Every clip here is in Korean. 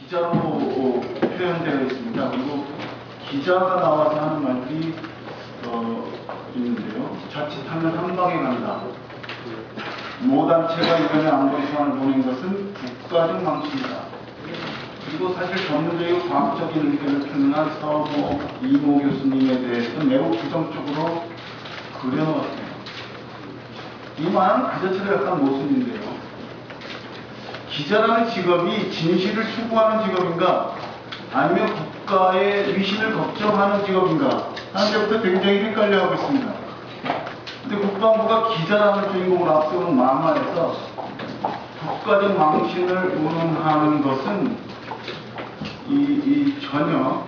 기자로 표현되어 있습니다. 그리고 기자가 나와서 하는 말들이 있는데요. 자칫하면 한 방에 간다. 모 단체가 이번에 안보리 소환을 보낸 것은 국가적 망신이다. 그리고 사실 전문적이고 과학적인 의견을 표현한 서모 이모 교수님에 대해서는 매우 부정적으로 그려놓았어요. 이 말은 그 자체로 약간 모순인데요. 기자라는 직업이 진실을 추구하는 직업인가 아니면 국가의 위신을 걱정하는 직업인가 하는 데부터 굉장히 헷갈려하고 있습니다. 근데 국방부가 기자라는 주인공을 앞세우는 만화에서 국가적 망신을 운운하는 것은 전혀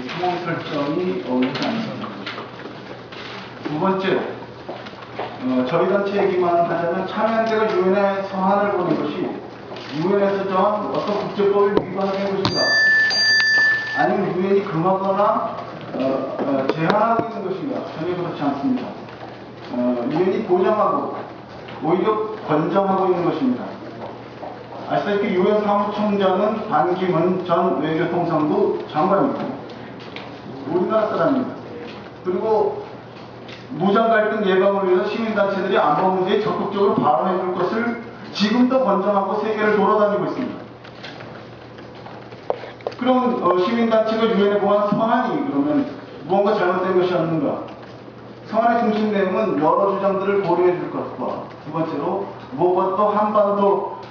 상황 설정이 어울리지 않습니다. 두 번째, 저희 단체 얘기만 하자면 참여연대가 유엔에 서한을 보낸 것이 유엔에서 정한 어떤 국제법을 위반한 것인가 아니면 유엔이 금하거나 제한하고 있는 것인가 전혀 그렇지 않습니다. 유엔이 보장하고 오히려 권장하고 있는 것입니다. 아시다시피 유엔 사무총장은 반기문 전 외교통상부 장관입니다. 우리나라 사람입니다. 그리고 무장 갈등 예방을 위해서 시민단체들이 안보 문제에 적극적으로 발언해 줄 것을 지금도 권장하고 세계를 돌아다니고 있습니다. 그럼 시민단체가 유엔에 보한 서한이 그러면 무언가 잘못된 것이 없는가? 서한의 중심 내용은 여러 주장들을 고려해 줄 것과 두 번째로 무엇보다도 한반도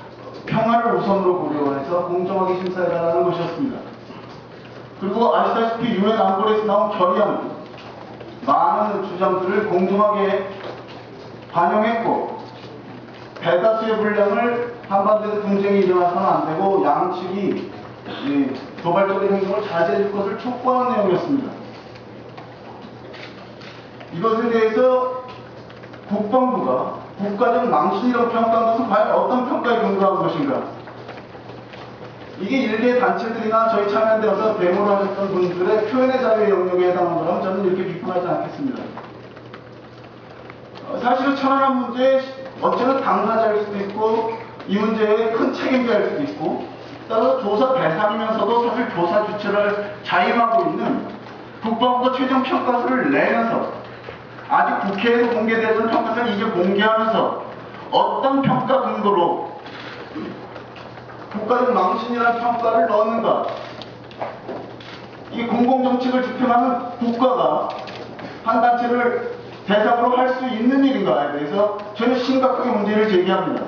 평화를 우선으로 고려해서 공정하게 심사해달라는 것이었습니다. 그리고 아시다시피 유엔 안보리에서 나온 결의안은 많은 주장들을 공정하게 반영했고 대다수의 분량을 한반도에서 분쟁이 일어나서는 안 되고 양측이 도발적인 행동을 자제해 줄 것을 촉구하는 내용이었습니다. 이것에 대해서 국방부가 국가적 망신이라고 평가한 것은 과연 어떤 평가에 근거한 것인가? 이게 일개 단체들이나 저희 참여연대 어떤 데모를 하셨던 분들의 표현의 자유의 영역에 해당하는 거라면 저는 이렇게 비판하지 않겠습니다. 사실은 천안함 문제에 어쩌면 당사자일 수도 있고 이 문제에 큰 책임자일 수도 있고 따라서 조사 대상이면서도 사실 조사 주체를 자임하고 있는 국방부가 최종 평가서를 내면서 아직 국회에서 공개되던 평가서를 이제 공개하면서 어떤 평가 근거로 국가적 망신이라는 평가를 넣었는가? 이 공공정책을 지켜가는 국가가 한 단체를 대상으로 할 수 있는 일인가에 대해서 저는 심각하게 문제를 제기합니다.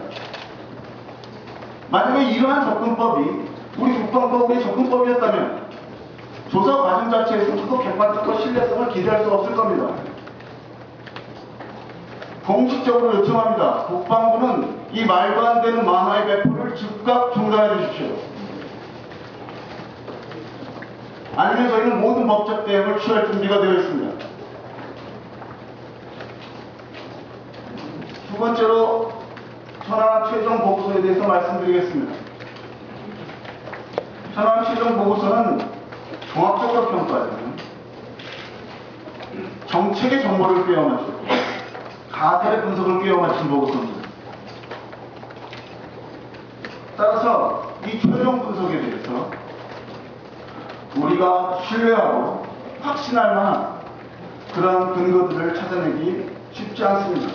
만약에 이러한 접근법이 우리 국방법의 접근법이었다면 조사 과정 자체에서도 객관성과 신뢰성을 기대할 수 없을 겁니다. 공식적으로 요청합니다. 국방부는 이 말도 안 되는 만화의 배포를 즉각 중단해 주십시오. 아니면 저희는 모든 법적 대응을 취할 준비가 되어 있습니다. 두 번째로 천안함 최종 보고서에 대해서 말씀드리겠습니다. 천안함 최종 보고서는 종합적으로 평가하는 정책의 정보를 빼어맞추고 가설의 분석을 끼워맞춘 보고서입니다. 따라서 이 최종 분석에 대해서 우리가 신뢰하고 확신할 만한 그러한 근거들을 찾아내기 쉽지 않습니다.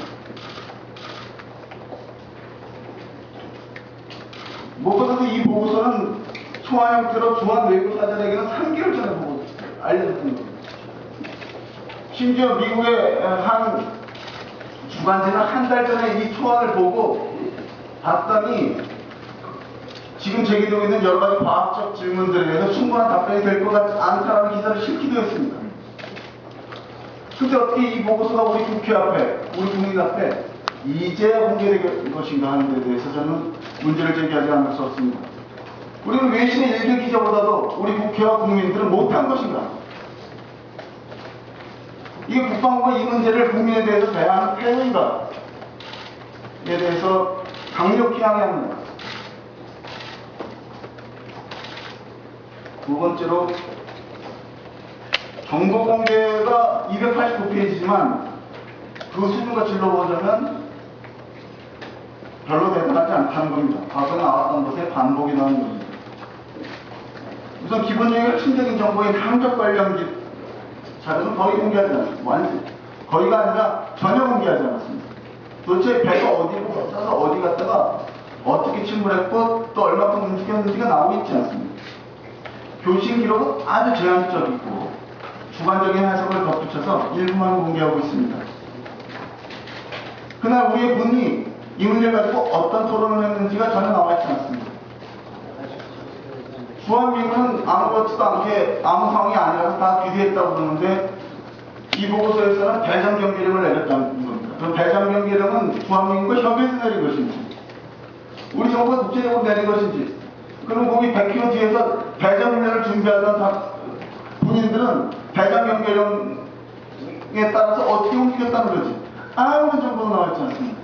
무엇보다도 이 보고서는 소환 형태로 중앙외교사절에게는 3개월 전에 보고 알려졌던 겁니다. 심지어 미국의 한 주간지는 한 달 전에 이 초안을 보고 봤더니 지금 제기되고 있는 여러 가지 과학적 질문들에 대해서 충분한 답변이 될 것 같지 않다라는 기사를 실기도 했습니다. 근데 어떻게 이 보고서가 우리 국회 앞에, 우리 국민 앞에 이제야 공개될 것인가 하는 데 대해서 저는 문제를 제기하지 않을 수 없습니다. 우리는 외신의 일개 기자보다도 우리 국회와 국민들은 못한 것인가? 이게 국방부가 이 문제를 국민에 대해서 대하는 태도인가에 대해서 강력히 항의합니다. 두 번째로 정보 공개가 289페이지지만 그 수준과 질로 보자면 별로 대단하지 않다는 겁니다. 과거에 나왔던 것에 반복이 나오는 겁니다. 우선 기본적인 핵심적인 정보인 항적 관련 자료는 거의 공개하지 않습니다. 거의가 아니라 전혀 공개하지 않았습니다. 도대체 배가 어디로 가서 어디 갔다가 어떻게 침몰했고 또 얼마큼 움직였는지가 나오고 있지 않습니다. 교신 기록은 아주 제한적이고 주관적인 해석을 덧붙여서 일부만 공개하고 있습니다. 그날 우리의 군이 이 문제를 가지고 어떤 토론을 했는지가 전혀 나와 있지 않습니다. 주한미군은 아무렇지도 않게 아무 상황이 아니라서 다 귀대했다고 그러는데 이 보고서에서는 배정경계령을 내렸다는 겁니다. 그 배정경계령은 주한미군과 협의해서 내린 것인지 우리 정부가 국제적으로 내린 것인지 그럼 거기 100km 뒤에서 배정훈련을 준비하던 군인들은 배정경계령에 따라서 어떻게 움직였다는 거지 아무런 정보도 나와 있지 않습니다.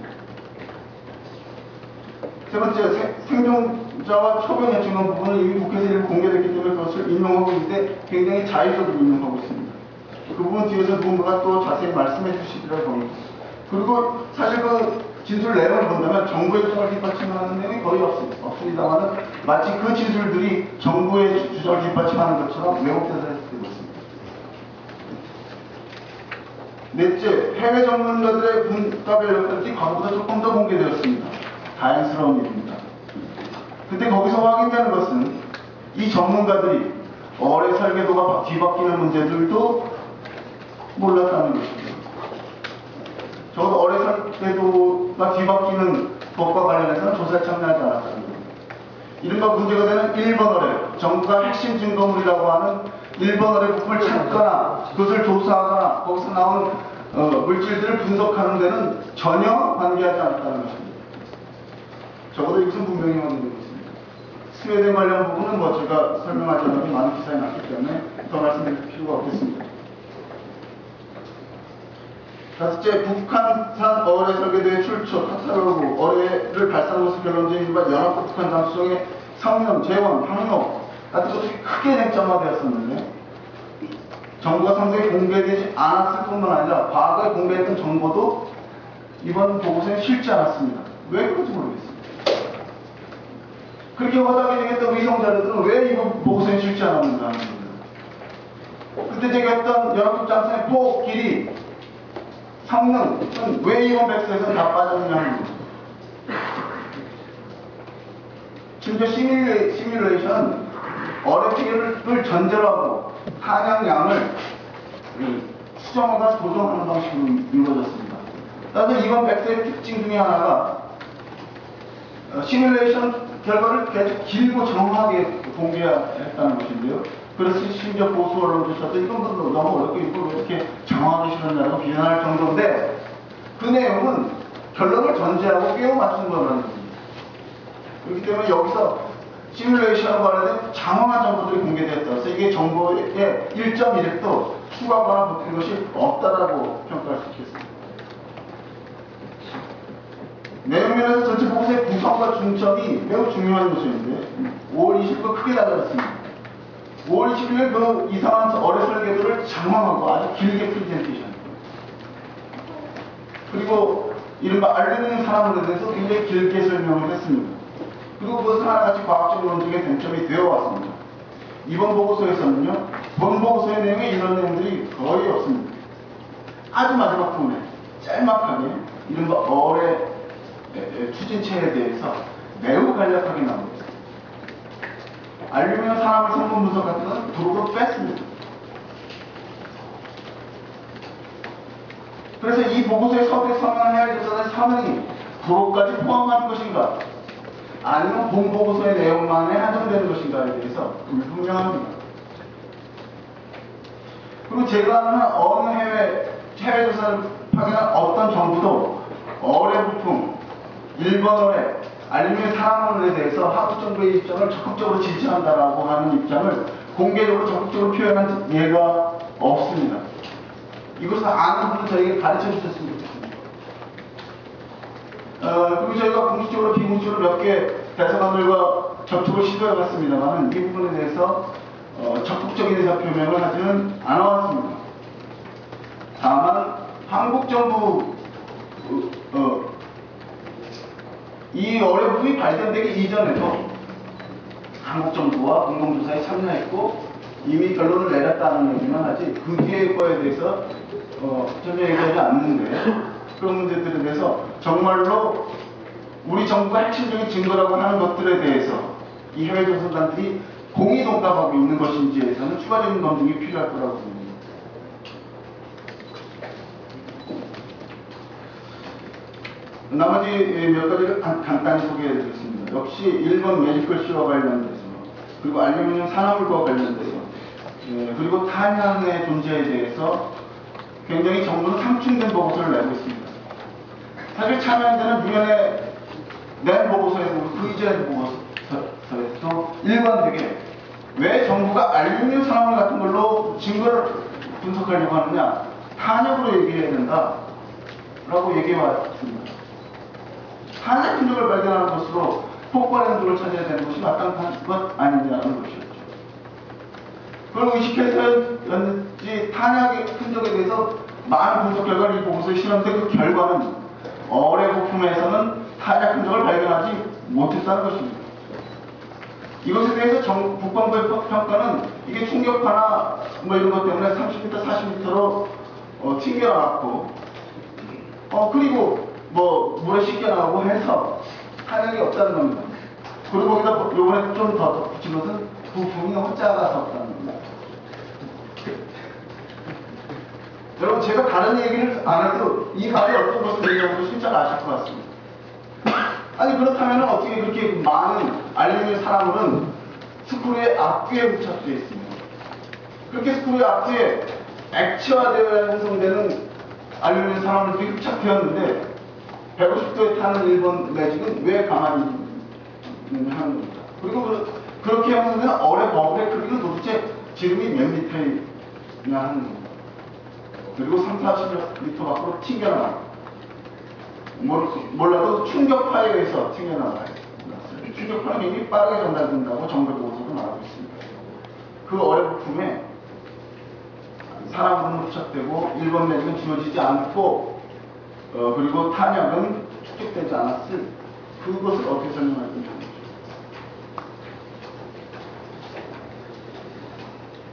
세 번째, 생존자와 초병의 증언 부분은 이미 국회에서 일부 공개됐기 때문에 그것을 인용하고 있는데 굉장히 자의적으로 인용하고 있습니다. 그 부분 뒤에서 누군가가 또 자세히 말씀해 주시리라고 봅니다. 그리고 사실 그 진술 내용을 본다면 정부의 주장을 뒷받침하는 내용이 거의 없습니다만 마치 그 진술들이 정부의 주장을 뒷받침하는 것처럼 왜곡돼서 해석되고 있습니다. 넷째, 해외 전문가들의 분과 연락들이 과거보다 조금 더 공개되었습니다. 다행스러운 일입니다. 근데 거기서 확인되는 것은 이 전문가들이 어뢰 설계도가 뒤바뀌는 문제들도 몰랐다는 것입니다. 적어도 어뢰 설계도가 뒤바뀌는 것과 관련해서는 조사에 참여하지 않았다는 겁니다. 이른바 문제가 되는 1번 어뢰, 정부가 핵심 증거물이라고 하는 1번 어뢰 부품을 찾거나 그것을 조사하거나 거기서 나온 물질들을 분석하는 데는 전혀 관계하지 않았다는 것입니다. 적어도 이것은 분명히 확인되고 있습니다. 스웨덴 관련 부분은 뭐 제가 설명하지 않아도 많은 기사에 났기 때문에 더 말씀드릴 필요가 없겠습니다. 다섯째, 북한산 어뢰 설계도의 출처, 카탈로그, 어뢰를 발사한 것을 결론적인 이유가 연합국 북한 잠수정의 성능, 재원, 항로 같은 것들이 크게 쟁점화되었었는데 정보가 상당히 공개되지 않았을 뿐만 아니라 과거에 공개했던 정보도 이번 보고서에 실지 않았습니다. 왜 그런지 모르겠습니다. 그렇게 허다하게 생겼던 위성 자료들은 왜 이번 보고서에 실지 않았는가 하는 겁니다. 그때 제기했던 연합국 잠수의 폭, 길이, 성능은 왜 이번 백서에서 다 빠졌느냐 하는 겁니다. 심지어 시뮬레이션은 어뢰 피해를 전제로 하고 한양량을 수정하거나 조정하는 방식으로 이루어졌습니다. 따라서 이번 백서의 특징 중에 하나가 시뮬레이션 결과를 계속 길고 정확하게 공개했다는 것인데요. 그래서 심지어 보수 언론조차도 이건 너무 어렵고 이걸 왜 이렇게 정확하게 실었냐고 비난할 정도인데 그 내용은 결론을 전제하고 끼워 맞춘 거라는 겁니다. 그렇기 때문에 여기서 시뮬레이션과 관련된 장황한 정보들이 공개되었다. 그래서 이게 정보의 1.1도 추가거나 보태는 것이 없다라고 평가할 수 있겠습니다. 내용면에서 전체 보고서의 구성과 중점이 매우 중요한 요소인데 5월 20일 크게 달라졌습니다. 5월 20일 그 이상한 어뢰 설계도를 장황하고 아주 길게 프레젠테이션 그리고 이른바 알루미늄 산화물에 대해서 굉장히 길게 설명을 했습니다. 그리고 그것은 하나같이 과학적 논증의 쟁점이 되어 왔습니다. 이번 보고서에서는요, 본 보고서의 내용에 이런 내용들이 거의 없습니다. 아주 마지막 부분에 짤막하게 이른바 어뢰 추진체에 대해서 매우 간략하게 나오고 있습니다. 알루미늄 산화물 성분 분석 같은 건 도로로 뺐습니다. 그래서 이 보고서의 서두에 서명해야 조사의 사명이 도로까지 포함하는 것인가 아니면 본 보고서의 내용만에 한정되는 것인가에 대해서 불분명합니다. 그리고 제가 아는 어느 해외 조사를 확인한 어떤 정부도 어뢰 부품, 일본 어뢰, 알루미늄 산화물에 대해서 한국 정부의 입장을 적극적으로 지지한다라고 하는 입장을 공개적으로 적극적으로 표현한 예가 없습니다. 이것을 아는 분은 저에게 가르쳐 주셨으면 좋겠습니다. 그리고 저희가 공식적으로 비공식적으로 몇 개 대사관들과 접촉을 시도해 봤습니다만 이 부분에 대해서 적극적인 의사 표명을 하지는 않아왔습니다. 다만 한국 정부 이 어뢰 부품이 발견되기 이전에도 한국 정부와 공동조사에 참여했고 이미 결론을 내렸다는 얘기만 하지 그 뒤에 거에 대해서 전혀 얘기하지 않는데 그런 문제들에 대해서 정말로 우리 정부가 핵심적인 증거라고 하는 것들에 대해서 이 해외 조사단들이 공의 동감하고 있는 것인지에서는 추가적인 검증이 필요할 거라고 봅니다. 나머지 몇 가지를 간단히 소개해드리겠습니다. 역시 일본 매지컬쇼와 관련돼서 그리고 알루미늄 산화물과 관련돼서 그리고 탄양의 존재에 대해서 굉장히 정부는 상충된 보고서를 내고 있습니다. 사실 참여연대는 유엔에 낸 보고서에서 그 이전의 보고서에서도 일관되게 왜 정부가 알루미늄 산화물 같은 걸로 증거를 분석하려고 하느냐, 탄약으로 얘기해야 된다 라고 얘기해왔습니다. 탄약 흔적을 발견하는 것으로 폭발 흔적을 찾아야 되는 것이 마땅한 것 아니냐는 것이었죠. 그걸 의식해서였는지 탄약의 흔적에 대해서 많은 분석 결과를 이 보고서에 실었는데 그 결과는 어뢰 부품에서는 탄약 흔적을 발견하지 못했다는 것입니다. 이것에 대해서 국방부의 평가는 이게 충격파나 뭐 이런 것 때문에 30m, 40m로 튕겨나갔고 그리고 뭐 물에 씻겨나가고 해서 탄약이 없다는 겁니다. 그리고 거기다 요번에 좀 더 덧붙인 것은 부품이 너무 작아서 없다는 겁니다. 여러분 제가 다른 얘기를 안 해도 이 말이 어떤 것을 얘기하는 것이 잘 아실 것 같습니다. 아니 그렇다면 어떻게 그렇게 많은 알루미늄 산화물은 스크류의 앞뒤에 부착되어 있습니다. 그렇게 스크류의 앞뒤에 액체화되어야 형성되는 알루미늄 산화물들이 부착되었는데 150도에 타는 일본 매직은 왜 가만히 하는 겁니다. 그리고 그렇게 형성되는 어뢰 버블의 크기는 도대체 지름이 몇 미터이냐 하는 겁니다. 그리고 30-40m 밖으로 튕겨나가요. 몰라도 충격파에 의해서 튕겨나가요. 충격파는 굉장히 빠르게 전달된다고 정부 보고서도 말하고 있습니다. 그 어뢰 부품에 산화물은 부착되고 일본 매직은 지워지지 않고 그리고 탄약은 축적되지 않았을 그것을 어떻게 설명할 건지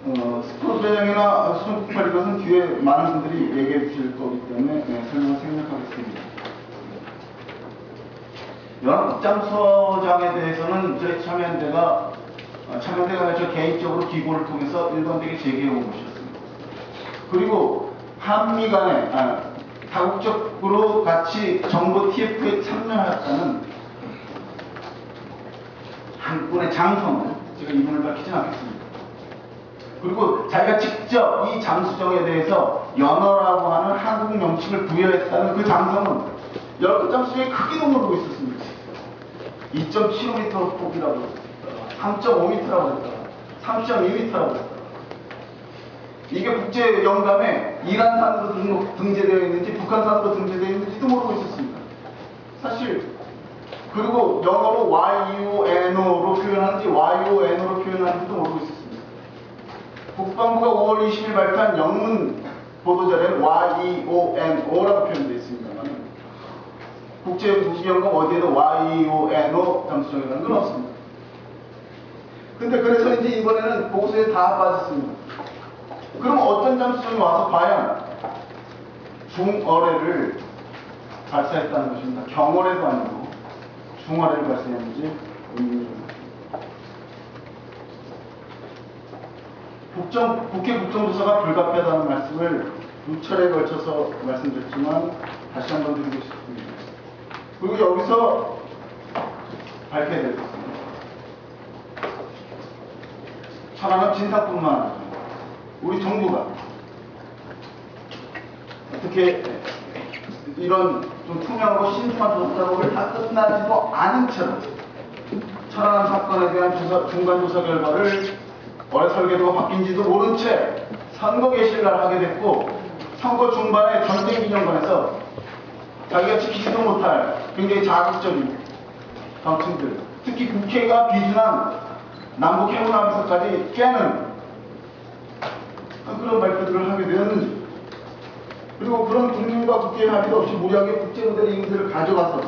스크류 배정이나 수정 폭발 이것은 뒤에 많은 분들이 얘기해 주실 거기 때문에 설명을 생략하겠습니다. 연합국장소장에 대해서는 저희 참여연대가 저 개인적으로 기고를 통해서 일관되게 제기해 온 것이었습니다. 그리고 한미 간에 다국적으로 같이 정부 TF에 참여했다는 한 분의 장성을 제가 이분을 밝히진 않겠습니다. 그리고 자기가 직접 이 장수정에 대해서 연어라고 하는 한국 명칭을 부여했다는 그 장성은 연합국장소장의 크기도 모르고 있었습니다. 2.75m 폭이라고 했다. 3.5m라고 했다. 3.2m라고 했다. 이게 국제 영감에 이란산으로 등재되어 있는지 북한산으로 등재되어 있는지도 모르고 있었습니다. 사실 그리고 영어로 YUNO로 표현하는지 YONO로 표현하는지도 모르고 있었습니다. 국방부가 5월 20일 발표한 영문 보도자료는 YEONO라고 표현되어 있습니다만 국제무기영감 어디에도 YEONO 장수정이라는 건 없습니다. 근데 그래서인지 이번에는 보고서에 다 빠졌습니다. 그럼 어떤 잠수정이 와서 과연 중어뢰를 발사했다는 것입니다. 경어뢰도 아니고 중어뢰를 발사했는지 의문입니다. 국회 국정조사가 불가피하다는 말씀을 두 차례에 걸쳐서 말씀드렸지만 다시 한번 드리고 싶습니다. 그리고 여기서 밝혀야 될 것입니다. 천안함 진상뿐만 아니라 우리 정부가 어떻게 이런 좀 투명하고 신중한 조사 작업을 다 끝나지도 않은 채로 천안함 사건에 대한 중간조사 결과를 어뢰 설계도가 바뀐지도 모른 채 선거 개시를 하게 됐고 선거 중반에 전쟁 기념관에서 자기가 지키지도 못할 굉장히 자극적인 정치인들, 특히 국회가 비준한 남북 해운함에서까지 깨는 그런 발표들을 하게 되었는지, 그리고 그런 국민과 국회의 합의도 없이 무리하게 국제무대 임무들을 가져가서